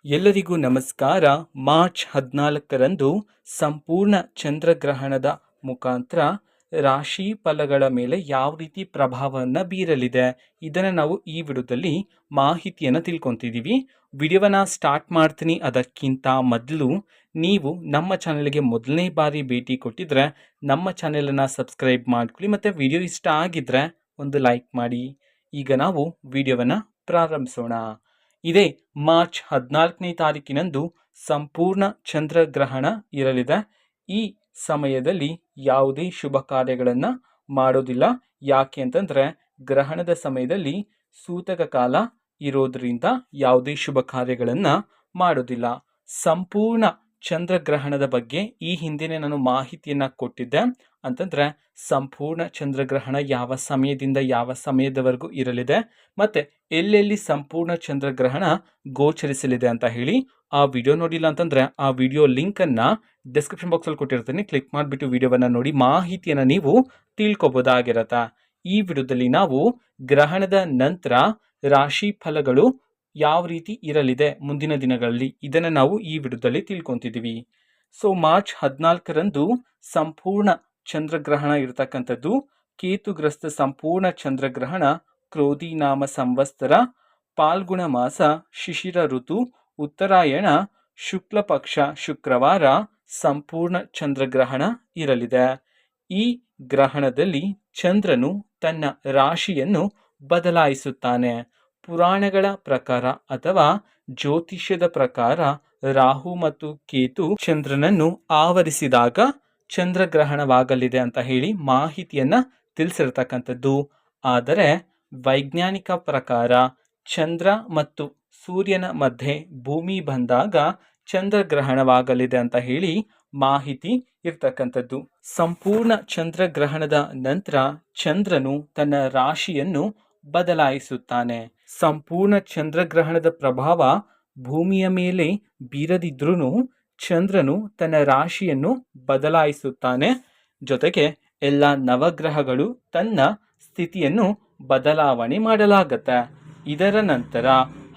ಎಲ್ಲರಿಗೂ ನಮಸ್ಕಾರ. ಮಾರ್ಚ್ 14ರಂದು ಸಂಪೂರ್ಣ ಚಂದ್ರಗ್ರಹಣದ ಮುಖಾಂತರ ರಾಶಿ ಫಲಗಳ ಮೇಲೆ ಯಾವ ರೀತಿ ಪ್ರಭಾವವನ್ನು ಬೀರಲಿದೆ ಇದನ್ನು ನಾವು ಈ ವಿಡಿಯೋದಲ್ಲಿ ಮಾಹಿತಿಯನ್ನು ತಿಳ್ಕೊತಿದ್ದೀವಿ. ವಿಡಿಯೋವನ್ನು ಸ್ಟಾರ್ಟ್ ಮಾಡ್ತೀನಿ. ಅದಕ್ಕಿಂತ ಮೊದಲು ನೀವು ನಮ್ಮ ಚಾನೆಲ್ಗೆ ಮೊದಲನೇ ಬಾರಿ ಭೇಟಿ ಕೊಟ್ಟಿದ್ರೆ ನಮ್ಮ ಚಾನೆಲನ್ನು ಸಬ್ಸ್ಕ್ರೈಬ್ ಮಾಡ್ಕೊಳ್ಳಿ ಮತ್ತು ವಿಡಿಯೋ ಇಷ್ಟ ಆಗಿದ್ರೆ ಒಂದು ಲೈಕ್ ಮಾಡಿ. ಈಗ ನಾವು ವಿಡಿಯೋವನ್ನು ಪ್ರಾರಂಭಿಸೋಣ. ಇದೇ ಮಾರ್ಚ್ 14ನೇ ತಾರೀಕಿನಂದು ಸಂಪೂರ್ಣ ಚಂದ್ರಗ್ರಹಣ ಇರಲಿದೆ. ಈ ಸಮಯದಲ್ಲಿ ಯಾವುದೇ ಶುಭ ಕಾರ್ಯಗಳನ್ನು ಮಾಡೋದಿಲ್ಲ. ಯಾಕೆ ಅಂತಂದರೆ ಗ್ರಹಣದ ಸಮಯದಲ್ಲಿ ಸೂತಕ ಕಾಲ ಇರೋದ್ರಿಂದ ಯಾವುದೇ ಶುಭ ಕಾರ್ಯಗಳನ್ನು ಮಾಡೋದಿಲ್ಲ. ಸಂಪೂರ್ಣ ಚಂದ್ರಗ್ರಹಣದ ಬಗ್ಗೆ ಈ ಹಿಂದೆನೇ ನಾನು ಮಾಹಿತಿಯನ್ನು ಕೊಟ್ಟಿದ್ದೆ. ಅಂತಂದರೆ ಸಂಪೂರ್ಣ ಚಂದ್ರಗ್ರಹಣ ಯಾವ ಸಮಯದಿಂದ ಯಾವ ಸಮಯದವರೆಗೂ ಇರಲಿದೆ ಮತ್ತು ಎಲ್ಲೆಲ್ಲಿ ಸಂಪೂರ್ಣ ಚಂದ್ರಗ್ರಹಣ ಗೋಚರಿಸಲಿದೆ ಅಂತ ಹೇಳಿ ಆ ವಿಡಿಯೋ ನೋಡಿಲ್ಲ ಅಂತಂದರೆ ಆ ವಿಡಿಯೋ ಲಿಂಕನ್ನು ಡಿಸ್ಕ್ರಿಪ್ಷನ್ ಬಾಕ್ಸಲ್ಲಿ ಕೊಟ್ಟಿರ್ತೀನಿ. ಕ್ಲಿಕ್ ಮಾಡಿಬಿಟ್ಟು ವಿಡಿಯೋವನ್ನು ನೋಡಿ ಮಾಹಿತಿಯನ್ನು ನೀವು ತಿಳ್ಕೊಬೋದಾಗಿರತ್ತೆ. ಈ ವಿಡಿಯೋದಲ್ಲಿ ನಾವು ಗ್ರಹಣದ ನಂತರ ರಾಶಿ ಫಲಗಳು ಯಾವ ರೀತಿ ಇರಲಿದೆ ಮುಂದಿನ ದಿನಗಳಲ್ಲಿ ಇದನ್ನು ನಾವು ಈ ವಿಡಿಯೋದಲ್ಲಿ ತಿಳ್ಕೊತಿದ್ದೀವಿ. ಸೊ ಮಾರ್ಚ್ 14ರಂದು ಸಂಪೂರ್ಣ ಚಂದ್ರಗ್ರಹಣ ಇರತಕ್ಕಂಥದ್ದು. ಕೇತುಗ್ರಸ್ತ ಸಂಪೂರ್ಣ ಚಂದ್ರಗ್ರಹಣ ಕ್ರೋಧಿ ನಾಮ ಸಂವತ್ಸರ ಪಾಲ್ಗುಣ ಮಾಸ ಶಿಶಿರ ಋತು ಉತ್ತರಾಯಣ ಶುಕ್ಲ ಪಕ್ಷ ಶುಕ್ರವಾರ ಸಂಪೂರ್ಣ ಚಂದ್ರಗ್ರಹಣ ಇರಲಿದೆ. ಈ ಗ್ರಹಣದಲ್ಲಿ ಚಂದ್ರನು ತನ್ನ ರಾಶಿಯನ್ನು ಬದಲಾಯಿಸುತ್ತಾನೆ. ಪುರಾಣಗಳ ಪ್ರಕಾರ ಅಥವಾ ಜ್ಯೋತಿಷ್ಯದ ಪ್ರಕಾರ ರಾಹು ಮತ್ತು ಕೇತು ಚಂದ್ರನನ್ನು ಆವರಿಸಿದಾಗ ಚಂದ್ರಗ್ರಹಣವಾಗಲಿದೆ ಅಂತ ಹೇಳಿ ಮಾಹಿತಿಯನ್ನು ತಿಳಿಸಿರ್ತಕ್ಕಂಥದ್ದು. ಆದರೆ ವೈಜ್ಞಾನಿಕ ಪ್ರಕಾರ ಚಂದ್ರ ಮತ್ತು ಸೂರ್ಯನ ಮಧ್ಯೆ ಭೂಮಿ ಬಂದಾಗ ಚಂದ್ರಗ್ರಹಣವಾಗಲಿದೆ ಅಂತ ಹೇಳಿ ಮಾಹಿತಿ ಇರ್ತಕ್ಕಂಥದ್ದು. ಸಂಪೂರ್ಣ ಚಂದ್ರಗ್ರಹಣದ ನಂತರ ಚಂದ್ರನು ತನ್ನ ರಾಶಿಯನ್ನು ಬದಲಾಯಿಸುತ್ತಾನೆ. ಸಂಪೂರ್ಣ ಚಂದ್ರಗ್ರಹಣದ ಪ್ರಭಾವ ಭೂಮಿಯ ಮೇಲೆ ಬೀರದಿದ್ರೂ ಚಂದ್ರನು ತನ್ನ ರಾಶಿಯನ್ನು ಬದಲಾಯಿಸುತ್ತಾನೆ. ಜೊತೆಗೆ ಎಲ್ಲ ನವಗ್ರಹಗಳು ತನ್ನ ಸ್ಥಿತಿಯನ್ನು ಬದಲಾವಣೆ ಮಾಡಲಾಗತ್ತೆ. ಇದರ ನಂತರ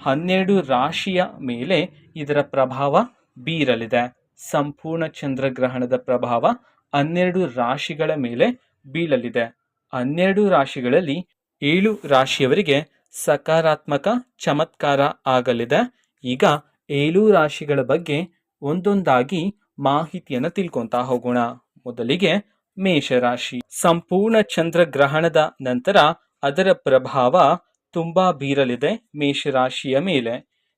12 ರಾಶಿಯ ಮೇಲೆ ಇದರ ಪ್ರಭಾವ ಬೀರಲಿದೆ. ಸಂಪೂರ್ಣ ಚಂದ್ರಗ್ರಹಣದ ಪ್ರಭಾವ 12 ರಾಶಿಗಳ ಮೇಲೆ ಬೀಳಲಿದೆ. 12 ರಾಶಿಗಳಲ್ಲಿ 7 ರಾಶಿಯವರಿಗೆ ಸಕಾರಾತ್ಮಕ ಚಮತ್ಕಾರ ಆಗಲಿದೆ. ಈಗ 7 ರಾಶಿಗಳ ಬಗ್ಗೆ ಒಂದೊಂದಾಗಿ ಮಾಹಿತಿಯನ್ನು ತಿಳ್ಕೊತಾ ಹೋಗೋಣ. ಮೊದಲಿಗೆ ಮೇಷರಾಶಿ. ಸಂಪೂರ್ಣ ಚಂದ್ರಗ್ರಹಣದ ನಂತರ ಅದರ ಪ್ರಭಾವ ತುಂಬಾ ಬೀರಲಿದೆ ಮೇಷರಾಶಿಯ ಮೇಲೆ.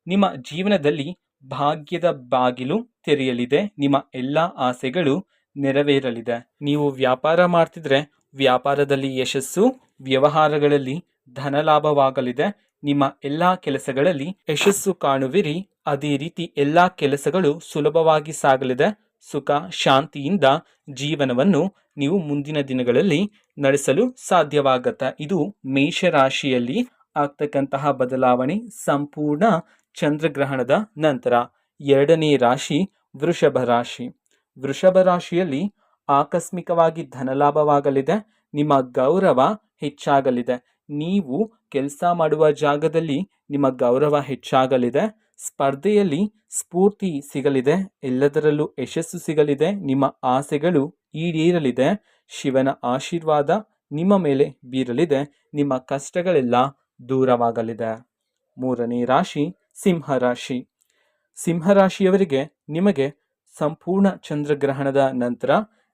ನಿಮ್ಮ ಜೀವನದಲ್ಲಿ ಭಾಗ್ಯದ ಬಾಗಿಲು ತೆರೆಯಲಿದೆ. ನಿಮ್ಮ ಎಲ್ಲ ಆಸೆಗಳು ನೆರವೇರಲಿದೆ. ನೀವು ವ್ಯಾಪಾರ ಮಾಡ್ತಿದ್ರೆ ವ್ಯಾಪಾರದಲ್ಲಿ ಯಶಸ್ಸು, ವ್ಯವಹಾರಗಳಲ್ಲಿ ಧನಲಾಭವಾಗಲಿದೆ. ನಿಮ್ಮ ಎಲ್ಲ ಕೆಲಸಗಳಲ್ಲಿ ಯಶಸ್ಸು ಕಾಣುವಿರಿ. ಅದೇ ರೀತಿ ಎಲ್ಲ ಕೆಲಸಗಳು ಸುಲಭವಾಗಿ ಸಾಗಲಿದೆ. ಸುಖ ಶಾಂತಿಯಿಂದ ಜೀವನವನ್ನು ನೀವು ಮುಂದಿನ ದಿನಗಳಲ್ಲಿ ನಡೆಸಲು ಸಾಧ್ಯವಾಗತ್ತೆ. ಇದು ಮೇಷರಾಶಿಯಲ್ಲಿ ಆಗ್ತಕ್ಕಂತಹ ಬದಲಾವಣೆ ಸಂಪೂರ್ಣ ಚಂದ್ರಗ್ರಹಣದ ನಂತರ. ಎರಡನೇ ರಾಶಿ ವೃಷಭ ರಾಶಿ. ವೃಷಭ ರಾಶಿಯಲ್ಲಿ ಆಕಸ್ಮಿಕವಾಗಿ ಧನಲಾಭವಾಗಲಿದೆ. ನಿಮ್ಮ ಗೌರವ ಹೆಚ್ಚಾಗಲಿದೆ. ನೀವು ಕೆಲಸ ಮಾಡುವ ಜಾಗದಲ್ಲಿ ನಿಮ್ಮ ಗೌರವ ಹೆಚ್ಚಾಗಲಿದೆ. ಸ್ಪರ್ಧೆಯಲ್ಲಿ ಸ್ಫೂರ್ತಿ ಸಿಗಲಿದೆ. ಎಲ್ಲದರಲ್ಲೂ ಯಶಸ್ಸು ಸಿಗಲಿದೆ. ನಿಮ್ಮ ಆಸೆಗಳು ಈಡೇರಲಿದೆ. ಶಿವನ ಆಶೀರ್ವಾದ ನಿಮ್ಮ ಮೇಲೆ ಬೀರಲಿದೆ. ನಿಮ್ಮ ಕಷ್ಟಗಳೆಲ್ಲ ದೂರವಾಗಲಿದೆ. ಮೂರನೇ ರಾಶಿ ಸಿಂಹರಾಶಿ. ಸಿಂಹರಾಶಿಯವರಿಗೆ ನಿಮಗೆ ಸಂಪೂರ್ಣ ಚಂದ್ರಗ್ರಹಣದ ನಂತರ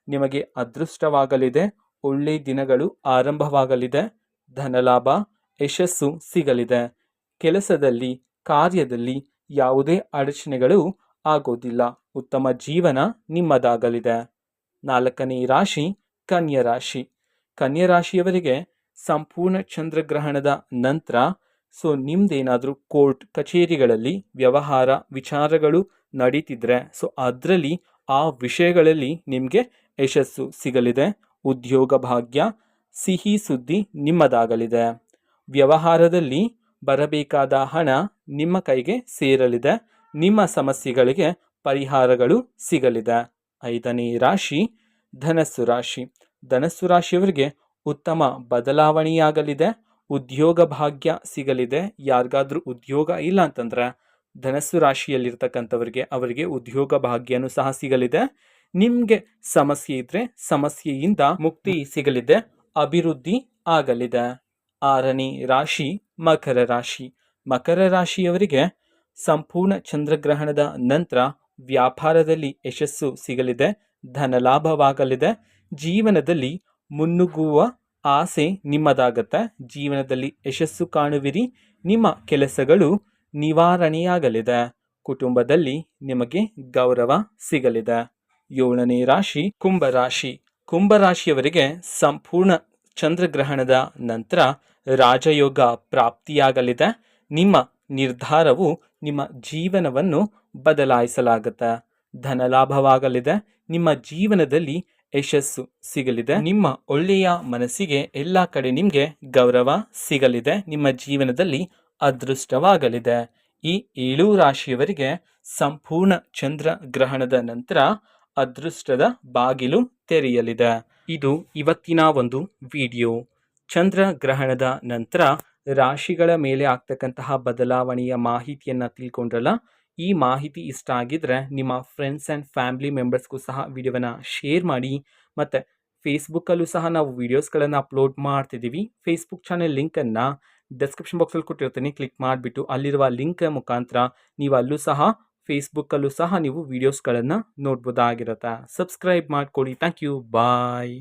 ನಿಮಗೆ ಅದೃಷ್ಟವಾಗಲಿದೆ. ಒಳ್ಳೆಯ ದಿನಗಳು ಆರಂಭವಾಗಲಿದೆ. ಧನಲಾಭ ಯಶಸ್ಸು ಸಿಗಲಿದೆ. ಕೆಲಸದಲ್ಲಿ ಕಾರ್ಯದಲ್ಲಿ ಯಾವುದೇ ಅಡಚಣೆಗಳು ಆಗೋದಿಲ್ಲ. ಉತ್ತಮ ಜೀವನ ನಿಮ್ಮದಾಗಲಿದೆ. ನಾಲ್ಕನೇ ರಾಶಿ ಕನ್ಯಾ ರಾಶಿ. ಕನ್ಯಾ ರಾಶಿಯವರಿಗೆ ಸಂಪೂರ್ಣ ಚಂದ್ರಗ್ರಹಣದ ನಂತರ ನಿಮ್ದೇನಾದರೂ ಕೋರ್ಟ್ ಕಚೇರಿಗಳಲ್ಲಿ ವ್ಯವಹಾರ ವಿಚಾರಗಳು ನಡೀತಿದ್ರೆ ಅದರಲ್ಲಿ ಆ ವಿಷಯಗಳಲ್ಲಿ ನಿಮಗೆ ಯಶಸ್ಸು ಸಿಗಲಿದೆ. ಉದ್ಯೋಗ ಭಾಗ್ಯ ಸಿಹಿ ಸುದ್ದಿ ನಿಮ್ಮದಾಗಲಿದೆ. ವ್ಯವಹಾರದಲ್ಲಿ ಬರಬೇಕಾದ ಹಣ ನಿಮ್ಮ ಕೈಗೆ ಸೇರಲಿದೆ. ನಿಮ್ಮ ಸಮಸ್ಯೆಗಳಿಗೆ ಪರಿಹಾರಗಳು ಸಿಗಲಿದೆ. ಐದನೇ ರಾಶಿ ಧನಸ್ಸು ರಾಶಿ. ಧನಸ್ಸು ರಾಶಿಯವರಿಗೆ ಉತ್ತಮ ಬದಲಾವಣೆಯಾಗಲಿದೆ. ಉದ್ಯೋಗ ಭಾಗ್ಯ ಸಿಗಲಿದೆ. ಯಾರಿಗಾದ್ರೂ ಉದ್ಯೋಗ ಇಲ್ಲ ಅಂತಂದ್ರೆ ಧನಸ್ಸು ರಾಶಿಯಲ್ಲಿರ್ತಕ್ಕಂಥವರಿಗೆ ಅವರಿಗೆ ಉದ್ಯೋಗ ಭಾಗ್ಯನೂ ಸಹ ಸಿಗಲಿದೆ. ನಿಮಗೆ ಸಮಸ್ಯೆ ಇದ್ರೆ ಸಮಸ್ಯೆಯಿಂದ ಮುಕ್ತಿ ಸಿಗಲಿದೆ, ಅಭಿವೃದ್ಧಿ ಆಗಲಿದೆ. 6ನೇ ರಾಶಿ ಮಕರ ರಾಶಿ. ಮಕರ ರಾಶಿಯವರಿಗೆ ಸಂಪೂರ್ಣ ಚಂದ್ರಗ್ರಹಣದ ನಂತರ ವ್ಯಾಪಾರದಲ್ಲಿ ಯಶಸ್ಸು ಸಿಗಲಿದೆ, ಧನ ಲಾಭವಾಗಲಿದೆ. ಜೀವನದಲ್ಲಿ ಮುನ್ನುಗ್ಗುವ ಆಸೆ ನಿಮ್ಮದಾಗತ್ತೆ, ಜೀವನದಲ್ಲಿ ಯಶಸ್ಸು ಕಾಣುವಿರಿ, ನಿಮ್ಮ ಕೆಲಸಗಳು ನಿವಾರಣೆಯಾಗಲಿದೆ, ಕುಟುಂಬದಲ್ಲಿ ನಿಮಗೆ ಗೌರವ ಸಿಗಲಿದೆ. 7ನೇ ರಾಶಿ ಕುಂಭರಾಶಿ. ಕುಂಭರಾಶಿಯವರಿಗೆ ಸಂಪೂರ್ಣ ಚಂದ್ರಗ್ರಹಣದ ನಂತರ ರಾಜಯೋಗ ಪ್ರಾಪ್ತಿಯಾಗಲಿದೆ. ನಿಮ್ಮ ನಿರ್ಧಾರವು ನಿಮ್ಮ ಜೀವನವನ್ನು ಬದಲಾಯಿಸಲಾಗುತ್ತೆ, ಧನ ಲಾಭವಾಗಲಿದೆ, ನಿಮ್ಮ ಜೀವನದಲ್ಲಿ ಯಶಸ್ಸು ಸಿಗಲಿದೆ, ನಿಮ್ಮ ಒಳ್ಳೆಯ ಮನಸ್ಸಿಗೆ ಎಲ್ಲ ಕಡೆ ನಿಮಗೆ ಗೌರವ ಸಿಗಲಿದೆ, ನಿಮ್ಮ ಜೀವನದಲ್ಲಿ ಅದೃಷ್ಟವಾಗಲಿದೆ. ಈ 7 ರಾಶಿಯವರಿಗೆ ಸಂಪೂರ್ಣ ಚಂದ್ರ ಗ್ರಹಣದ ನಂತರ ಅದೃಷ್ಟದ ಬಾಗಿಲು ತೆರೆಯಲಿದೆ. ಇದು ಇವತ್ತಿನ ಒಂದು ವಿಡಿಯೋ. ಚಂದ್ರ ಗ್ರಹಣದ ನಂತರ ರಾಶಿಗಳ ಮೇಲೆ ಆಗ್ತಕ್ಕಂತಹ ಬದಲಾವಣೆಯ ಮಾಹಿತಿಯನ್ನು ತಿಳ್ಕೊಂಡ್ರಲ್ಲ. ಈ ಮಾಹಿತಿ ಇಷ್ಟ ಆಗಿದ್ರೆ ನಿಮ್ಮ ಫ್ರೆಂಡ್ಸ್ ಆ್ಯಂಡ್ ಫ್ಯಾಮಿಲಿ ಮೆಂಬರ್ಸ್ಗೂ ಸಹ ವಿಡಿಯೋವನ್ನು ಶೇರ್ ಮಾಡಿ. ಮತ್ತು ಫೇಸ್ಬುಕ್ಕಲ್ಲೂ ಸಹ ನಾವು ವೀಡಿಯೋಸ್ಗಳನ್ನು ಅಪ್ಲೋಡ್ ಮಾಡ್ತಿದ್ದೀವಿ. ಫೇಸ್ಬುಕ್ ಚಾನೆಲ್ ಲಿಂಕನ್ನು ಡಿಸ್ಕ್ರಿಪ್ಷನ್ ಬಾಕ್ಸಲ್ಲಿ ಕೊಟ್ಟಿರ್ತೀನಿ, ಕ್ಲಿಕ್ ಮಾಡಿಬಿಟ್ಟು ಅಲ್ಲಿರುವ ಲಿಂಕ್ ಮುಖಾಂತರ ನೀವು ಅಲ್ಲೂ ಸಹ ಫೇಸ್ಬುಕ್ಕಲ್ಲೂ ಸಹ ನೀವು ವೀಡಿಯೋಸ್ಗಳನ್ನು ನೋಡ್ಬೋದಾಗಿರುತ್ತೆ. ಸಬ್ಸ್ಕ್ರೈಬ್ ಮಾಡ್ಕೊಳ್ಳಿ. Thank you. ಬಾಯ್.